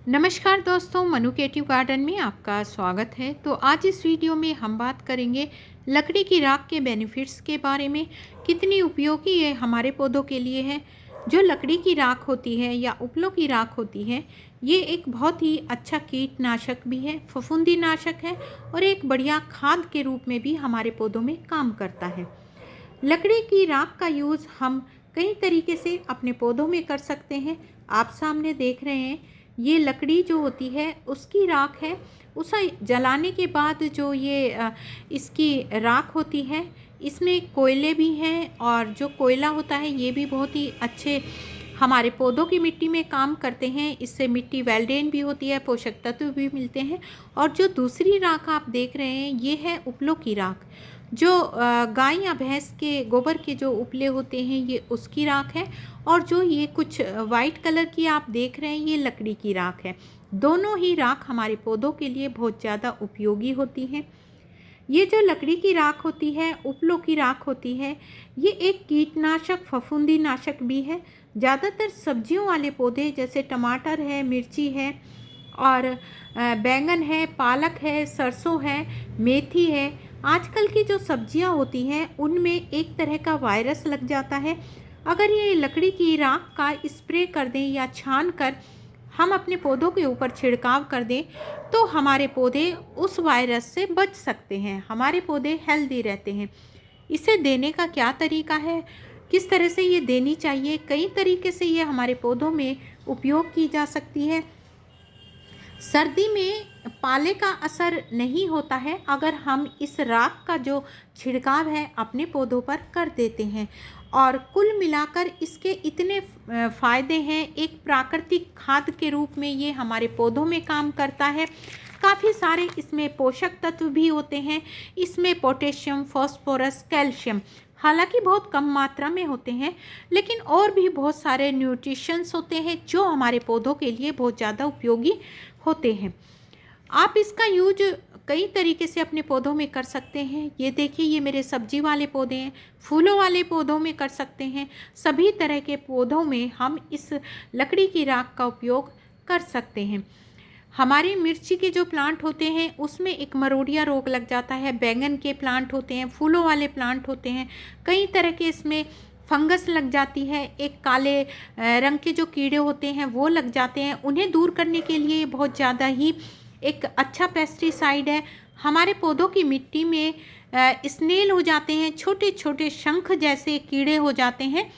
नमस्कार दोस्तों, Manu creative garden में आपका स्वागत है। तो आज इस वीडियो में हम बात करेंगे लकड़ी की राख के बेनिफिट्स के बारे में। कितनी उपयोगी ये हमारे पौधों के लिए है। जो लकड़ी की राख होती है या उपलों की राख होती है, ये एक बहुत ही अच्छा कीटनाशक भी है, फफूंदीनाशक है और एक बढ़िया खाद के रूप में भी हमारे पौधों में काम करता है। लकड़ी की राख का यूज़ हम कई तरीके से अपने पौधों में कर सकते हैं। आप सामने देख रहे हैं, ये लकड़ी जो होती है उसकी राख है। उसे जलाने के बाद जो ये इसकी राख होती है, इसमें कोयले भी हैं और जो कोयला होता है ये भी बहुत ही अच्छे हमारे पौधों की मिट्टी में काम करते हैं। इससे मिट्टी वेल ड्रेन भी होती है, पोषक तत्व भी मिलते हैं। और जो दूसरी राख आप देख रहे हैं, ये है उपलों की राख। जो गाय या भैंस के गोबर के जो उपले होते हैं, ये उसकी राख है। और जो ये कुछ वाइट कलर की आप देख रहे हैं, ये लकड़ी की राख है। दोनों ही राख हमारे पौधों के लिए बहुत ज़्यादा उपयोगी होती हैं। ये जो लकड़ी की राख होती है, उपलों की राख होती है, ये एक कीटनाशक फफूंदीनाशक भी है। ज़्यादातर सब्जियों वाले पौधे जैसे टमाटर है, मिर्ची है और बैंगन है, पालक है, सरसों है, मेथी है, आजकल की जो सब्जियां होती हैं उनमें एक तरह का वायरस लग जाता है। अगर ये लकड़ी की राख का स्प्रे कर दें या छान कर हम अपने पौधों के ऊपर छिड़काव कर दें, तो हमारे पौधे उस वायरस से बच सकते हैं, हमारे पौधे हेल्दी रहते हैं। इसे देने का क्या तरीका है, किस तरह से ये देनी चाहिए, कई तरीके से ये हमारे पौधों में उपयोग की जा सकती है। सर्दी में पाले का असर नहीं होता है अगर हम इस राख का जो छिड़काव है अपने पौधों पर कर देते हैं। और कुल मिलाकर इसके इतने फ़ायदे हैं। एक प्राकृतिक खाद के रूप में ये हमारे पौधों में काम करता है। काफ़ी सारे इसमें पोषक तत्व भी होते हैं। इसमें पोटेशियम, फास्फोरस, कैल्शियम हालांकि बहुत कम मात्रा में होते हैं, लेकिन और भी बहुत सारे न्यूट्रिशंस होते हैं जो हमारे पौधों के लिए बहुत ज़्यादा उपयोगी होते हैं। आप इसका यूज कई तरीके से अपने पौधों में कर सकते हैं। ये देखिए, ये मेरे सब्जी वाले पौधे हैं, फूलों वाले पौधों में कर सकते हैं। सभी तरह के पौधों में हम इस लकड़ी की राख का उपयोग कर सकते हैं। हमारी मिर्ची के जो प्लांट होते हैं उसमें एक मरोड़िया रोग लग जाता है। बैंगन के प्लांट होते हैं, फूलों वाले प्लांट होते हैं, कई तरह के इसमें फंगस लग जाती है। एक काले रंग के जो कीड़े होते हैं वो लग जाते हैं। उन्हें दूर करने के लिए बहुत ज़्यादा ही एक अच्छा पेस्टिसाइड है। हमारे पौधों की मिट्टी में स्नेल हो जाते हैं, छोटे छोटे शंख जैसे कीड़े हो जाते हैं।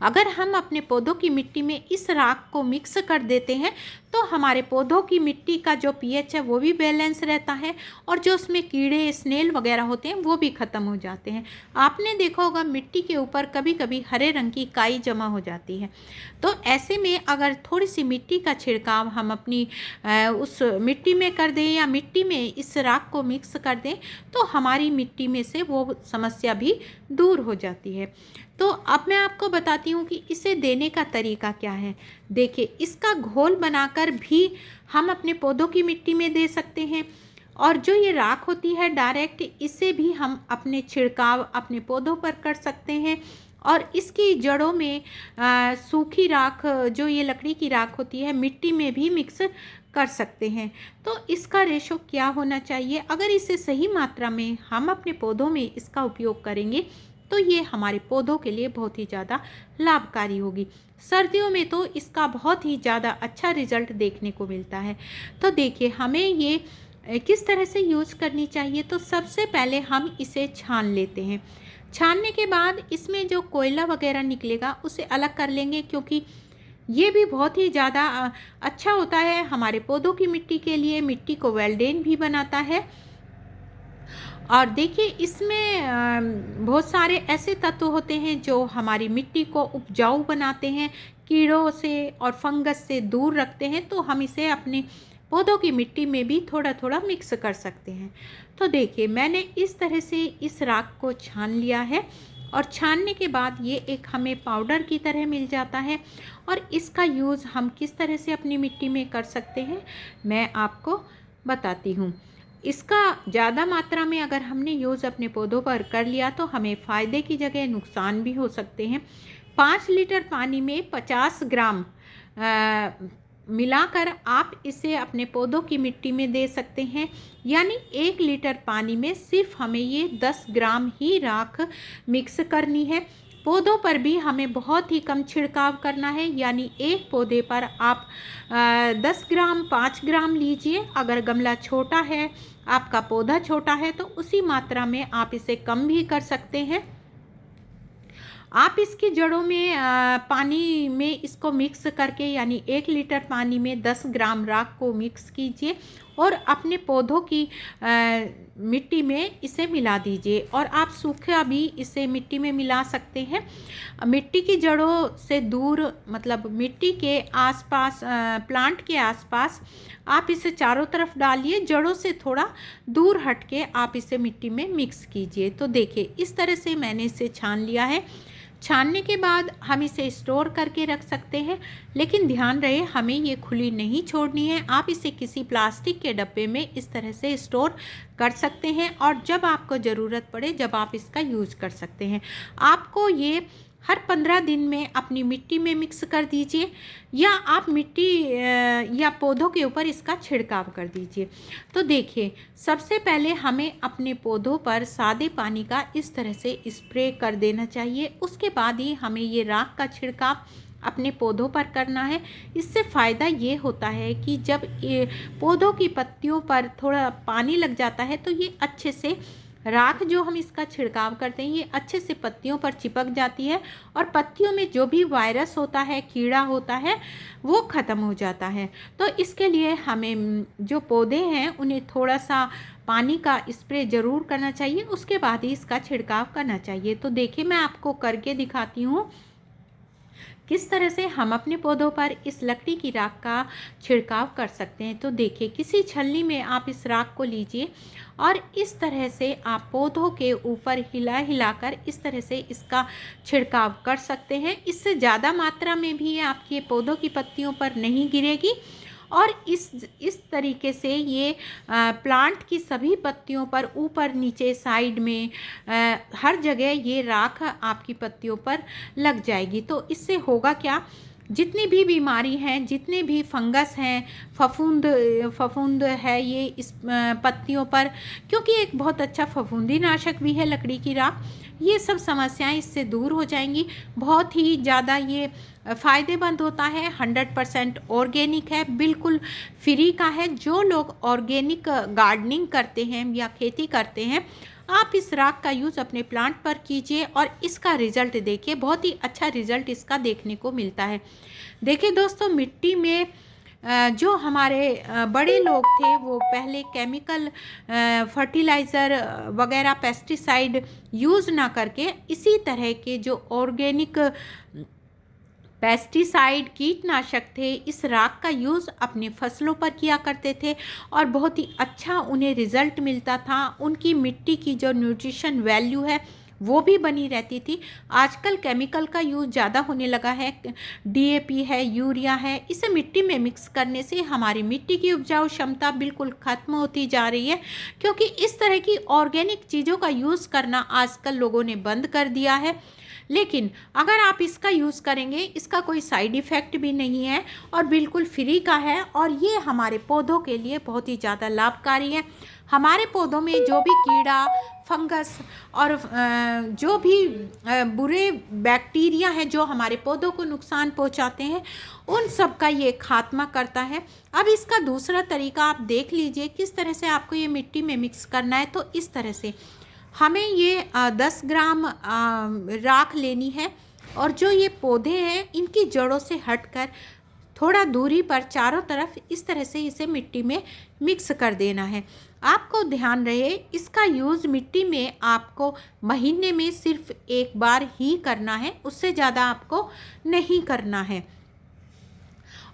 अगर हम अपने पौधों की मिट्टी में इस राख को मिक्स कर देते हैं तो हमारे पौधों की मिट्टी का जो पीएच है वो भी बैलेंस रहता है और जो उसमें कीड़े, स्नेल वगैरह होते हैं वो भी ख़त्म हो जाते हैं। आपने देखा होगा मिट्टी के ऊपर कभी कभी हरे रंग की काई जमा हो जाती है। तो ऐसे में अगर थोड़ी सी मिट्टी का छिड़काव हम अपनी उस मिट्टी में कर दें या मिट्टी में इस राख को मिक्स कर दें, तो हमारी मिट्टी में से वो समस्या भी दूर हो जाती है। तो अब मैं आपको बताती हूँ कि इसे देने का तरीका क्या है। देखिए, इसका घोल बनाकर भी हम अपने पौधों की मिट्टी में दे सकते हैं। और जो ये राख होती है डायरेक्ट, इसे भी हम अपने छिड़काव अपने पौधों पर कर सकते हैं। और इसकी जड़ों में सूखी राख, जो ये लकड़ी की राख होती है, मिट्टी में भी मिक्स कर सकते हैं। तो इसका रेशो क्या होना चाहिए, अगर इसे सही मात्रा में हम अपने पौधों में इसका उपयोग करेंगे तो ये हमारे पौधों के लिए बहुत ही ज़्यादा लाभकारी होगी। सर्दियों में तो इसका बहुत ही ज़्यादा अच्छा रिजल्ट देखने को मिलता है। तो देखिए, हमें ये किस तरह से यूज़ करनी चाहिए। तो सबसे पहले हम इसे छान लेते हैं। छानने के बाद इसमें जो कोयला वगैरह निकलेगा उसे अलग कर लेंगे, क्योंकि ये भी बहुत ही ज़्यादा अच्छा होता है हमारे पौधों की मिट्टी के लिए। मिट्टी को वेल ड्रेन भी बनाता है। और देखिए, इसमें बहुत सारे ऐसे तत्व होते हैं जो हमारी मिट्टी को उपजाऊ बनाते हैं, कीड़ों से और फंगस से दूर रखते हैं। तो हम इसे अपने पौधों की मिट्टी में भी थोड़ा थोड़ा मिक्स कर सकते हैं। तो देखिए, मैंने इस तरह से इस राख को छान लिया है और छानने के बाद ये एक हमें पाउडर की तरह मिल जाता है। और इसका यूज़ हम किस तरह से अपनी मिट्टी में कर सकते हैं मैं आपको बताती हूँ। इसका ज़्यादा मात्रा में अगर हमने यूज़ अपने पौधों पर कर लिया तो हमें फ़ायदे की जगह नुकसान भी हो सकते हैं। 5 लीटर पानी में 50 ग्राम मिलाकर आप इसे अपने पौधों की मिट्टी में दे सकते हैं। यानी 1 लीटर पानी में सिर्फ हमें ये 10 ग्राम ही राख मिक्स करनी है। पौधों पर भी हमें बहुत ही कम छिड़काव करना है, यानी एक पौधे पर आप 10 ग्राम 5 ग्राम लीजिए। अगर गमला छोटा है, आपका पौधा छोटा है, तो उसी मात्रा में आप इसे कम भी कर सकते हैं। आप इसकी जड़ों में पानी में इसको मिक्स करके, यानी 1 लीटर पानी में 10 ग्राम राख को मिक्स कीजिए और अपने पौधों की मिट्टी में इसे मिला दीजिए। और आप सूखा भी इसे मिट्टी में मिला सकते हैं। मिट्टी की जड़ों से दूर, मतलब मिट्टी के आसपास, प्लांट के आसपास आप इसे चारों तरफ डालिए। जड़ों से थोड़ा दूर हट के आप इसे मिट्टी में मिक्स कीजिए। तो देखिए, इस तरह से मैंने इसे छान लिया है। छानने के बाद हम इसे स्टोर करके रख सकते हैं, लेकिन ध्यान रहे हमें ये खुली नहीं छोड़नी है। आप इसे किसी प्लास्टिक के डब्बे में इस तरह से स्टोर कर सकते हैं और जब आपको ज़रूरत पड़े, जब आप इसका यूज़ कर सकते हैं। आपको ये हर 15 दिन में अपनी मिट्टी में मिक्स कर दीजिए, या आप मिट्टी या पौधों के ऊपर इसका छिड़काव कर दीजिए। तो देखिए, सबसे पहले हमें अपने पौधों पर सादे पानी का इस तरह से स्प्रे कर देना चाहिए। उसके बाद ही हमें ये राख का छिड़काव अपने पौधों पर करना है। इससे फ़ायदा ये होता है कि जब ये पौधों की पत्तियों पर थोड़ा पानी लग जाता है, तो ये अच्छे से राख जो हम इसका छिड़काव करते हैं, ये अच्छे से पत्तियों पर चिपक जाती है और पत्तियों में जो भी वायरस होता है, कीड़ा होता है, वो ख़त्म हो जाता है। तो इसके लिए हमें जो पौधे हैं उन्हें थोड़ा सा पानी का स्प्रे ज़रूर करना चाहिए, उसके बाद ही इसका छिड़काव करना चाहिए। तो देखिए, मैं आपको करके दिखाती हूँ किस तरह से हम अपने पौधों पर इस लकड़ी की राख का छिड़काव कर सकते हैं। तो देखिए, किसी छलनी में आप इस राख को लीजिए और इस तरह से आप पौधों के ऊपर हिला हिलाकर इस तरह से इसका छिड़काव कर सकते हैं। इससे ज़्यादा मात्रा में भी ये आपके पौधों की पत्तियों पर नहीं गिरेगी और इस तरीके से ये प्लांट की सभी पत्तियों पर, ऊपर नीचे साइड में, हर जगह ये राख आपकी पत्तियों पर लग जाएगी। तो इससे होगा क्या, जितनी भी बीमारी हैं, जितने भी फंगस हैं, फफूंद है ये इस पत्तियों पर, क्योंकि एक बहुत अच्छा फफूंदी नाशक भी है लकड़ी की राख, ये सब समस्याएं इससे दूर हो जाएंगी। बहुत ही ज़्यादा ये फ़ायदेमंद होता है। 100% ऑर्गेनिक है, बिल्कुल फ्री का है। जो लोग ऑर्गेनिक गार्डनिंग करते हैं या खेती करते हैं, आप इस राख का यूज़ अपने प्लांट पर कीजिए और इसका रिज़ल्ट देखिए, बहुत ही अच्छा रिज़ल्ट इसका देखने को मिलता है। देखिए दोस्तों, मिट्टी में जो हमारे बड़े लोग थे, वो पहले केमिकल फर्टिलाइज़र वगैरह, पेस्टिसाइड यूज़ ना करके इसी तरह के जो ऑर्गेनिक पेस्टिसाइड, कीटनाशक थे, इस राख का यूज़ अपनी फसलों पर किया करते थे और बहुत ही अच्छा उन्हें रिज़ल्ट मिलता था। उनकी मिट्टी की जो न्यूट्रिशन वैल्यू है वो भी बनी रहती थी। आजकल केमिकल का यूज़ ज़्यादा होने लगा है, DAP है, यूरिया है, इसे मिट्टी में मिक्स करने से हमारी मिट्टी की उपजाऊ क्षमता बिल्कुल ख़त्म होती जा रही है, क्योंकि इस तरह की ऑर्गेनिक चीज़ों का यूज़ करना आजकल लोगों ने बंद कर दिया है। लेकिन अगर आप इसका यूज़ करेंगे, इसका कोई साइड इफ़ेक्ट भी नहीं है और बिल्कुल फ्री का है और ये हमारे पौधों के लिए बहुत ही ज़्यादा लाभकारी है। हमारे पौधों में जो भी कीड़ा, फंगस और जो भी बुरे बैक्टीरिया हैं जो हमारे पौधों को नुकसान पहुंचाते हैं, उन सब का ये खात्मा करता है। अब इसका दूसरा तरीका आप देख लीजिए किस तरह से आपको ये मिट्टी में मिक्स करना है। तो इस तरह से हमें ये 10 ग्राम राख लेनी है और जो ये पौधे हैं इनकी जड़ों से हटकर थोड़ा दूरी पर चारों तरफ इस तरह से इसे मिट्टी में मिक्स कर देना है। आपको ध्यान रहे, इसका यूज़ मिट्टी में आपको महीने में सिर्फ एक बार ही करना है, उससे ज़्यादा आपको नहीं करना है।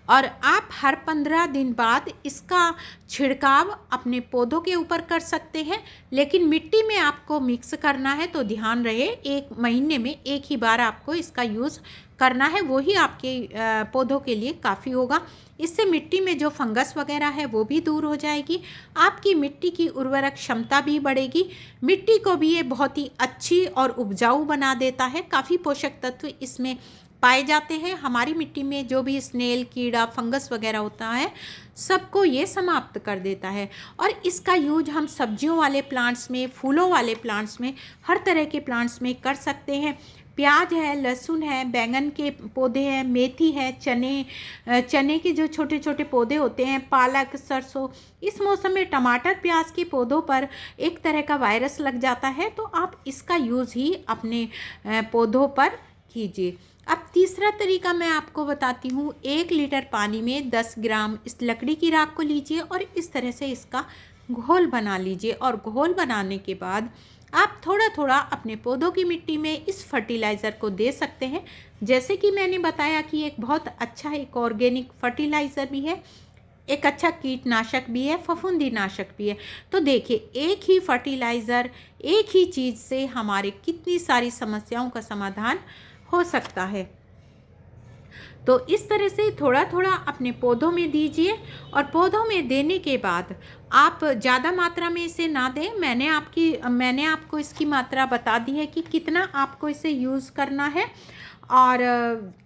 और आप हर 15 दिन बाद इसका छिड़काव अपने पौधों के ऊपर कर सकते हैं, लेकिन मिट्टी में आपको मिक्स करना है। तो ध्यान रहे, एक महीने में एक ही बार आपको इसका यूज़ करना है, वो ही आपके पौधों के लिए काफ़ी होगा। इससे मिट्टी में जो फंगस वगैरह है वो भी दूर हो जाएगी, आपकी मिट्टी की उर्वरक क्षमता भी बढ़ेगी, मिट्टी को भी ये बहुत ही अच्छी और उपजाऊ बना देता है। काफ़ी पोषक तत्व इसमें पाए जाते हैं। हमारी मिट्टी में जो भी स्नेल, कीड़ा, फंगस वगैरह होता है, सबको ये समाप्त कर देता है। और इसका यूज हम सब्जियों वाले प्लांट्स में, फूलों वाले प्लांट्स में, हर तरह के प्लांट्स में कर सकते हैं। प्याज है, लहसुन है, बैंगन के पौधे हैं, मेथी है, चने के जो छोटे छोटे पौधे होते हैं, पालक, सरसों। इस मौसम में टमाटर, प्याज के पौधों पर एक तरह का वायरस लग जाता है, तो आप इसका यूज़ ही अपने पौधों पर कीजिए। अब तीसरा तरीका मैं आपको बताती हूँ। 1 लीटर पानी में 10 ग्राम इस लकड़ी की राख को लीजिए और इस तरह से इसका घोल बना लीजिए। और घोल बनाने के बाद आप थोड़ा थोड़ा अपने पौधों की मिट्टी में इस फर्टिलाइज़र को दे सकते हैं। जैसे कि मैंने बताया कि एक बहुत अच्छा एक ऑर्गेनिक फर्टिलाइज़र भी है, एक अच्छा कीटनाशक भी है, फफूंदीनाशक भी है। तो देखिए, एक ही फर्टिलाइज़र, एक ही चीज़ से हमारे कितनी सारी समस्याओं का समाधान हो सकता है। तो इस तरह से थोड़ा थोड़ा अपने पौधों में दीजिए। और पौधों में देने के बाद आप ज़्यादा मात्रा में इसे ना दें। मैंने आपको इसकी मात्रा बता दी है कि कितना आपको इसे यूज़ करना है। और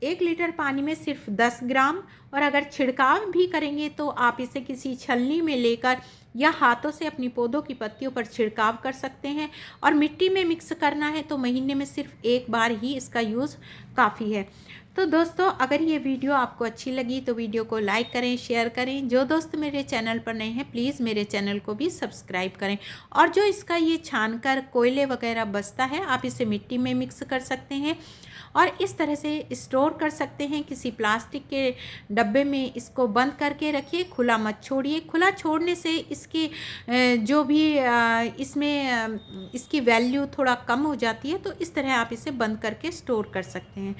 1 लीटर पानी में सिर्फ 10 ग्राम। और अगर छिड़काव भी करेंगे तो आप इसे किसी छलनी में लेकर या हाथों से अपनी पौधों की पत्तियों पर छिड़काव कर सकते हैं। और मिट्टी में मिक्स करना है तो महीने में सिर्फ एक बार ही इसका यूज़ काफ़ी है। तो दोस्तों, अगर ये वीडियो आपको अच्छी लगी तो वीडियो को लाइक करें, शेयर करें। जो दोस्त मेरे चैनल पर नए हैं, प्लीज़ मेरे चैनल को भी सब्सक्राइब करें। और जो इसका ये छानकर कोयले वगैरह बचता है, आप इसे मिट्टी में मिक्स कर सकते हैं और इस तरह से स्टोर कर सकते हैं। किसी प्लास्टिक के डब्बे में इसको बंद करके रखिए, खुला मत छोड़िए। खुला छोड़ने से इसके जो भी इसमें इसकी वैल्यू थोड़ा कम हो जाती है। तो इस तरह आप इसे बंद करके स्टोर कर सकते हैं।